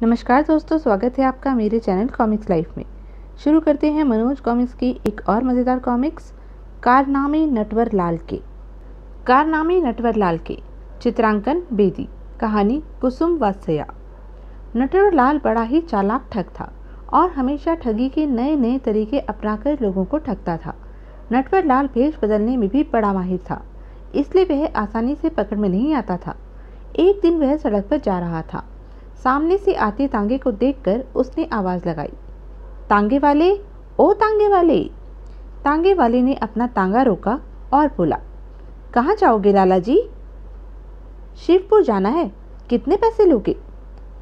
नमस्कार दोस्तों, स्वागत है आपका मेरे चैनल कॉमिक्स लाइफ में। शुरू करते हैं मनोज कॉमिक्स की एक और मज़ेदार कॉमिक्स, कारनामे नटवर लाल के। कारनामे नटवर लाल के, चित्रांकन बेदी, कहानी कुसुम वात्सया। नटवर लाल बड़ा ही चालाक ठग था और हमेशा ठगी के नए नए तरीके अपनाकर लोगों को ठगता था। नटवर लाल भेष बदलने में भी बड़ा माहिर था, इसलिए वह आसानी से पकड़ में नहीं आता था। एक दिन वह सड़क पर जा रहा था। सामने से आते तांगे को देखकर उसने आवाज़ लगाई, तांगे वाले, ओ तांगे वाले। तांगे वाले ने अपना तांगा रोका और बोला, कहाँ जाओगे लाला जी? शिवपुर जाना है। कितने पैसे लोगे?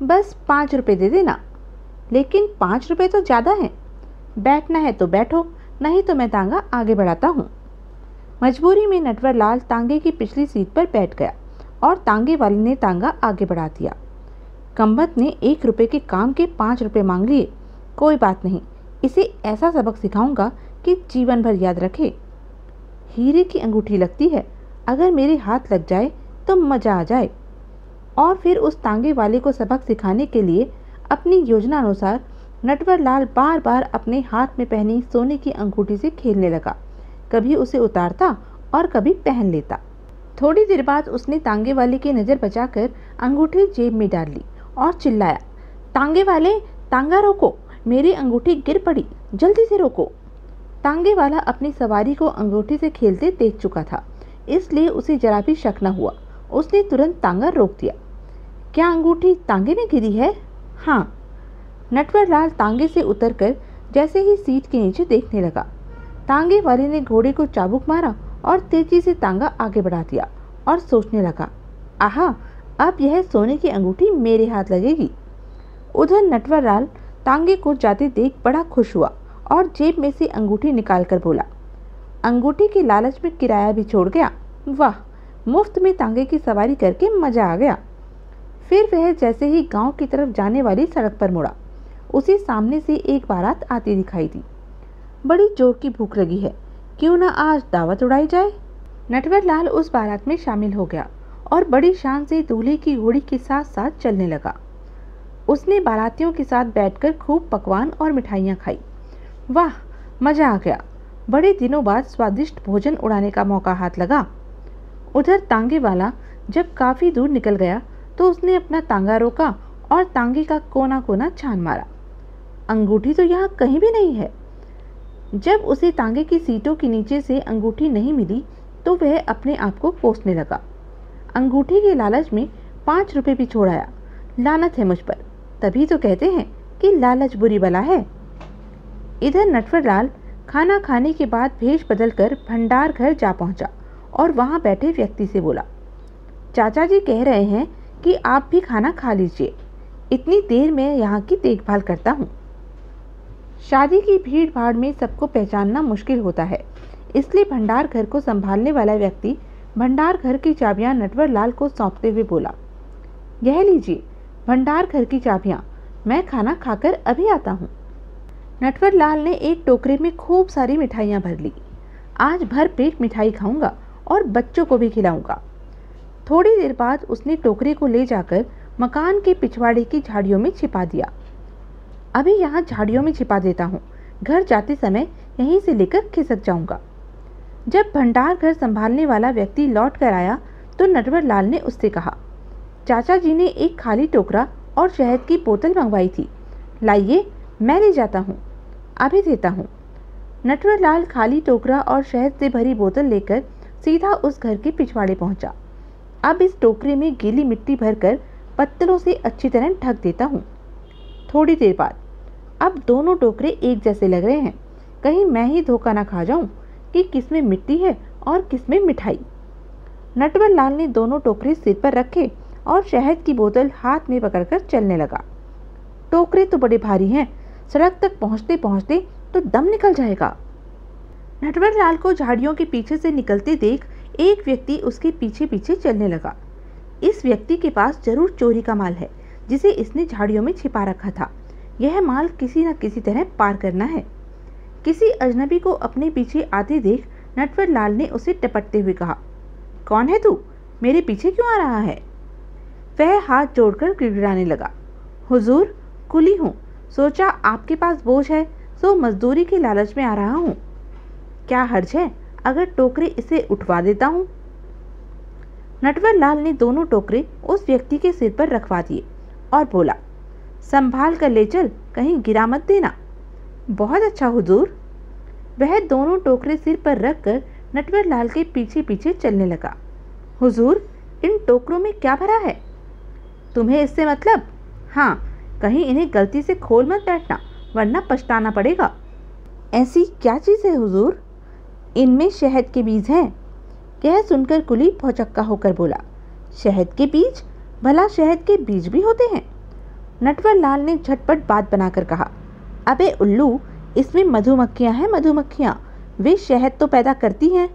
बस 5 रुपये दे देना। लेकिन 5 रुपये तो ज़्यादा हैं। बैठना है तो बैठो, नहीं तो मैं तांगा आगे बढ़ाता हूँ। मजबूरी में नटवर लाल तांगे की पिछली सीट पर बैठ गया और तांगे वाले ने तांगा आगे बढ़ा दिया। कम्बत ने 1 रुपये के काम के 5 रुपये मांग लिए। कोई बात नहीं, इसे ऐसा सबक सिखाऊंगा कि जीवन भर याद रखे। हीरे की अंगूठी लगती है, अगर मेरे हाथ लग जाए तो मज़ा आ जाए। और फिर उस तांगे वाले को सबक सिखाने के लिए अपनी योजना अनुसार नटवर लाल बार बार अपने हाथ में पहनी सोने की अंगूठी से खेलने लगा। कभी उसे उतारता और कभी पहन लेता। थोड़ी देर बाद उसने तांगे वाले की नज़र बचाकर अंगूठी जेब में डाल ली और चिल्लाया, तांगे वाले, तांगा रोको, मेरी अंगूठी गिर पड़ी, जल्दी से रोको। तांगे वाला अपनी सवारी को अंगूठी से खेलते देख चुका था, इसलिए उसे जरा भी शक न हुआ। उसने तुरंत तांगा रोक दिया। क्या अंगूठी तांगे में गिरी है? हाँ। नटवर लाल तांगे से उतरकर जैसे ही सीट के नीचे देखने लगा, तांगे वाले ने घोड़े को चाबुक मारा और तेजी से तांगा आगे बढ़ा दिया और सोचने लगा, आहा, अब यह सोने की अंगूठी मेरे हाथ लगेगी। उधर नटवर लाल तांगे को जाते देख बड़ा खुश हुआ और जेब में से अंगूठी निकालकर बोला, अंगूठी के लालच में किराया भी छोड़ गया। वाह, मुफ्त में तांगे की सवारी करके मजा आ गया। फिर वह जैसे ही गांव की तरफ जाने वाली सड़क पर मुड़ा, उसे सामने से एक बारात आती दिखाई दी। बड़ी जोर की भूख लगी है, क्यों ना आज दावत उड़ाई जाए। नटवर लाल उस बारात में शामिल हो गया और बड़ी शान से दूल्हे की घोड़ी के साथ साथ चलने लगा। उसने बारातियों के साथ बैठकर खूब पकवान और मिठाइयाँ खाई। वाह, मज़ा आ गया। बड़े दिनों बाद स्वादिष्ट भोजन उड़ाने का मौका हाथ लगा। उधर तांगे वाला जब काफ़ी दूर निकल गया तो उसने अपना तांगा रोका और तांगे का कोना कोना छान मारा। अंगूठी तो यहाँ कहीं भी नहीं है। जब उसे तांगे की सीटों के नीचे से अंगूठी नहीं मिली तो वह अपने आप को कोसने लगा। अंगूठी के लालच में 5 रुपये भी छोड़ आया। लानत है मुझ पर, तभी तो कहते हैं कि लालच बुरी बला है। इधर नटवर लाल खाना खाने के बाद भेष बदलकर भंडार घर जा पहुंचा और वहां बैठे व्यक्ति से बोला, चाचा जी कह रहे हैं कि आप भी खाना खा लीजिए, इतनी देर में यहाँ की देखभाल करता हूँ। शादी की भीड़ भाड़ में सबको पहचानना मुश्किल होता है, इसलिए भंडार घर को संभालने वाला व्यक्ति भंडार घर की चाबियां नटवर लाल को सौंपते हुए बोला, यह लीजिए भंडार घर की चाबियां, मैं खाना खाकर अभी आता हूँ। नटवर लाल ने एक टोकरे में खूब सारी मिठाइयाँ भर ली। आज भर पेट मिठाई खाऊंगा और बच्चों को भी खिलाऊंगा। थोड़ी देर बाद उसने टोकरे को ले जाकर मकान के पिछवाड़े की झाड़ियों में छिपा दिया। अभी यहाँ झाड़ियों में छिपा देता हूँ, घर जाते समय यहीं से लेकर खिसक जाऊंगा। जब भंडार घर संभालने वाला व्यक्ति लौट कर आया तो नटवर लाल ने उससे कहा, चाचा जी ने एक खाली टोकरा और शहद की बोतल मंगवाई थी, लाइए मैं ले जाता हूँ, अभी देता हूँ। नटवर लाल खाली टोकरा और शहद से भरी बोतल लेकर सीधा उस घर के पिछवाड़े पहुँचा। अब इस टोकरे में गीली मिट्टी भरकर पत्तलों से अच्छी तरह ढक देता हूँ। थोड़ी देर बाद अब दोनों टोकरे एक जैसे लग रहे हैं, कहीं मैं ही धोखा ना खा जाऊं कि किसमें मिट्टी है और किसमें मिठाई। नटवर लाल ने दोनों टोकरे सिर पर रखे और शहद की बोतल हाथ में पकड़कर चलने लगा। टोकरे तो बड़े भारी हैं, सड़क तक पहुंचते पहुंचते तो दम निकल जाएगा। नटवर लाल को झाड़ियों के पीछे से निकलते देख एक व्यक्ति उसके पीछे पीछे चलने लगा। इस व्यक्ति के पास जरूर चोरी का माल है जिसे इसने झाड़ियों में छिपा रखा था। यह माल किसी न किसी तरह पार करना है। किसी अजनबी को अपने पीछे आते देख नटवर लाल ने उसे टपकते हुए कहा, कौन है तू, मेरे पीछे क्यों आ रहा है? वह हाथ जोड़कर गिड़गिड़ाने लगा, हुजूर, कुली हूँ, सोचा आपके पास बोझ है तो मजदूरी की लालच में आ रहा हूँ। क्या हर्ज है अगर टोकरे इसे उठवा देता हूँ? नटवर लाल ने दोनों टोकरे उस व्यक्ति के सिर पर रखवा दिए और बोला, संभाल कर ले चल, कहीं गिरा मत देना। बहुत अच्छा हुजूर। वह दोनों टोकरे सिर पर रखकर नटवर लाल के पीछे पीछे चलने लगा। हुजूर, इन टोकरों में क्या भरा है? तुम्हें इससे मतलब? हाँ, कहीं इन्हें गलती से खोल मत बैठना, वरना पछताना पड़ेगा। ऐसी क्या चीज़ है हुजूर? इनमें शहद के बीज हैं। यह सुनकर कुली भौचक्का होकर बोला, शहद के बीज? भला शहद के बीज भी होते हैं? नटवर लाल ने झटपट बात बनाकर कहा, अबे उल्लू, इसमें मधुमक्खियां हैं, मधुमक्खियां, वे शहद तो पैदा करती हैं।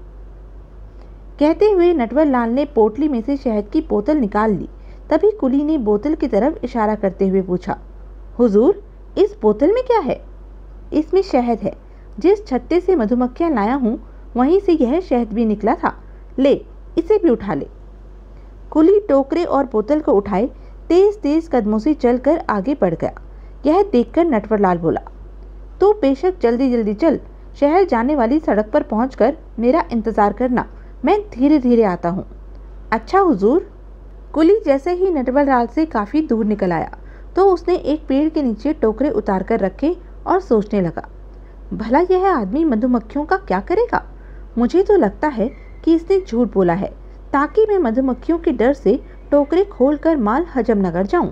कहते हुए नटवर लाल ने पोटली में से शहद की बोतल निकाल ली। तभी कुली ने बोतल की तरफ इशारा करते हुए पूछा, हुजूर, इस बोतल में क्या है? इसमें शहद है। जिस छत्ते से मधुमक्खियां लाया हूँ वहीं से यह शहद भी निकला था। ले, इसे भी उठा ले। कुली टोकरे और बोतल को उठाए तेज तेज कदमों से चलकर आगे बढ़ गया। यह देखकर नटवर लाल बोला, तो बेशक जल्दी जल्दी चल, शहर जाने वाली सड़क पर पहुंचकर मेरा इंतजार करना, मैं धीरे धीरे आता हूँ। अच्छा हुजूर। कुली जैसे ही नटवर लाल से काफी दूर निकल आया तो उसने एक पेड़ के नीचे टोकरे उतार कर रखे और सोचने लगा, भला यह आदमी मधुमक्खियों का क्या करेगा? मुझे तो लगता है कि इसने झूठ बोला है ताकि मैं मधुमक्खियों के डर से टोकरे खोलकर माल हजम न कर जाऊं।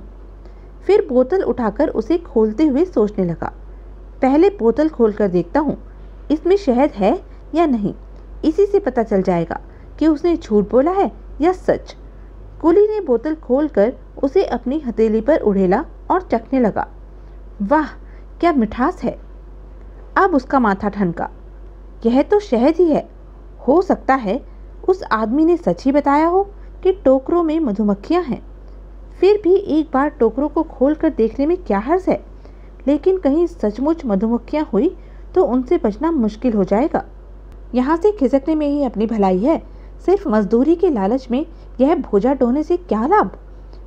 फिर बोतल उठाकर उसे खोलते हुए सोचने लगा, पहले बोतल खोलकर देखता हूँ इसमें शहद है या नहीं, इसी से पता चल जाएगा कि उसने झूठ बोला है या सच। कुली ने बोतल खोलकर उसे अपनी हथेली पर उड़ेला और चखने लगा। वाह, क्या मिठास है। अब उसका माथा ठनका, यह तो शहद ही है। हो सकता है उस आदमी ने सच ही बताया हो कि टोकरों में मधुमक्खियां हैं। फिर भी एक बार टोकरों को खोलकर देखने में क्या हर्ज है, लेकिन कहीं सचमुच मधुमक्खियां हुई तो उनसे बचना मुश्किल हो जाएगा। यहाँ से खिसकने में ही अपनी भलाई है, सिर्फ मजदूरी के लालच में यह भोजा ढोने से क्या लाभ?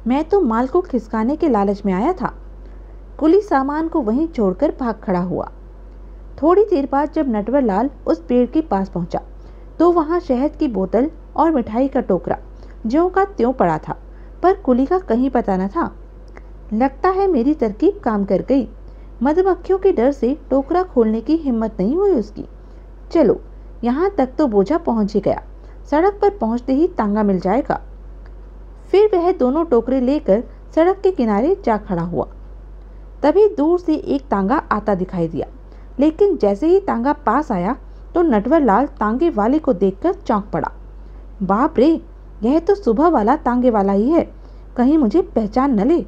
मैं तो माल को खिसकाने के लालच में आया था। कुली सामान को वहीं छोड़कर भाग खड़ा हुआ। थोड़ी देर बाद जब नटवर लाल उस पेड़ के पास पहुंचा तो वहां शहद की बोतल और मिठाई का टोकरा ज्यों का त्यों पड़ा था, पर कुली का कहीं पता न था। लगता है मेरी तरकीब काम कर गई। मधुमक्खियों के डर से टोकरा खोलने की हिम्मत नहीं हुई उसकी। चलो, यहाँ तक तो बोझा पहुंच ही गया, सड़क पर पहुंचते ही तांगा मिल जाएगा। फिर वह दोनों टोकरे लेकर सड़क के किनारे जा खड़ा हुआ। तभी दूर से एक तांगा आता दिखाई दिया, लेकिन जैसे ही तांगा पास आया तो नटवर लाल तांगे वाले को देखकर चौंक पड़ा। बाप रे, यह तो सुबह वाला तांगे वाला ही है, कहीं मुझे पहचान न ले।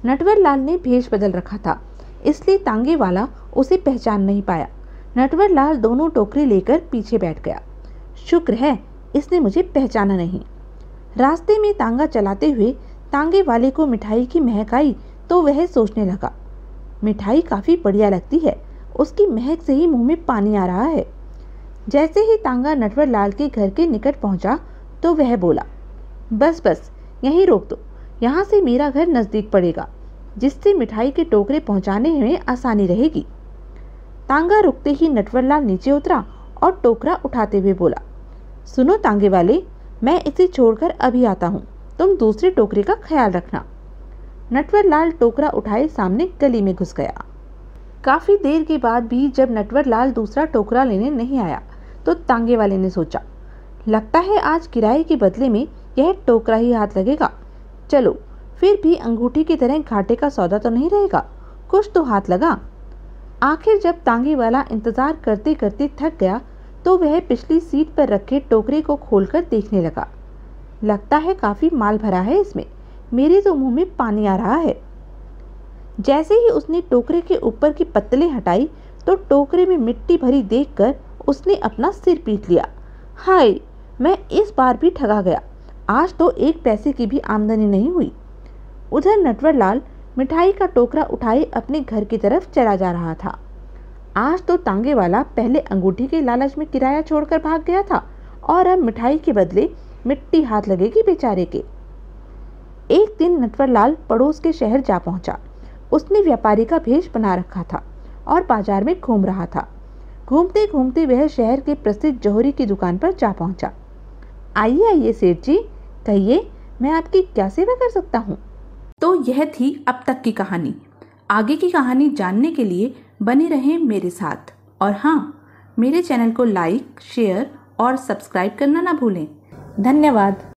नटवर लाल ने भेष बदल रखा था, इसलिए तांगे वाला उसे पहचान नहीं पाया। नटवर लाल दोनों टोकरे लेकर पीछे बैठ गया। शुक्र है इसने मुझे पहचाना नहीं। रास्ते में तांगा चलाते हुए तांगे वाले को मिठाई की महक आई तो वह सोचने लगा, मिठाई काफ़ी बढ़िया लगती है, उसकी महक से ही मुंह में पानी आ रहा है। जैसे ही तांगा नटवर लाल के घर के निकट पहुंचा तो वह बोला, बस बस यहीं रोक दो, यहाँ से मेरा घर नज़दीक पड़ेगा, जिससे मिठाई के टोकरे पहुँचाने में आसानी रहेगी। तांगा रुकते ही नटवर लाल नीचे उतरा और टोकरा उठाते हुए बोला, सुनो तांगे वाले, मैं इसे छोड़कर अभी आता हूँ, तुम दूसरे टोकरे का ख्याल रखना। नटवर लाल टोकरा उठाए सामने गली में घुस गया। काफ़ी देर के बाद भी जब नटवर लाल दूसरा टोकरा लेने नहीं आया तो तांगे वाले ने सोचा, लगता है आज किराए के बदले में यह टोकरा ही हाथ लगेगा। चलो, फिर भी अंगूठी की तरह घाटे का सौदा तो नहीं रहेगा, कुछ तो हाथ लगा। आखिर जब तांगे वाला इंतजार करते करते थक गया तो वह पिछली सीट पर रखे टोकरे को खोलकर देखने लगा। लगता है काफ़ी माल भरा है इसमें, मेरे तो मुंह में पानी आ रहा है। जैसे ही उसने टोकरे के ऊपर की पत्तलें हटाई तो टोकरे में मिट्टी भरी देखकर उसने अपना सिर पीट लिया। हाय, मैं इस बार भी ठगा गया, आज तो एक पैसे की भी आमदनी नहीं हुई। उधर नटवर लाल मिठाई का टोकरा उठाए अपने घर की तरफ चला जा रहा था। आज तो तांगे वाला पहले अंगूठी के लालच में किराया छोड़कर भाग गया था और अब मिठाई के बदले मिट्टी हाथ लगेगी बेचारे के। एक दिन नटवर लाल पड़ोस के शहर जा पहुंचा। उसने व्यापारी का भेष बना रखा था और बाजार में घूम रहा था। घूमते घूमते वह शहर के प्रसिद्ध जौहरी की दुकान पर जा पहुंचा। आइए आइए सेठ जी, कहिए मैं आपकी क्या सेवा कर सकता हूँ। तो यह थी अब तक की कहानी। आगे की कहानी जानने के लिए बने रहें मेरे साथ। और हाँ, मेरे चैनल को लाइक, शेयर और सब्सक्राइब करना ना भूलें। धन्यवाद।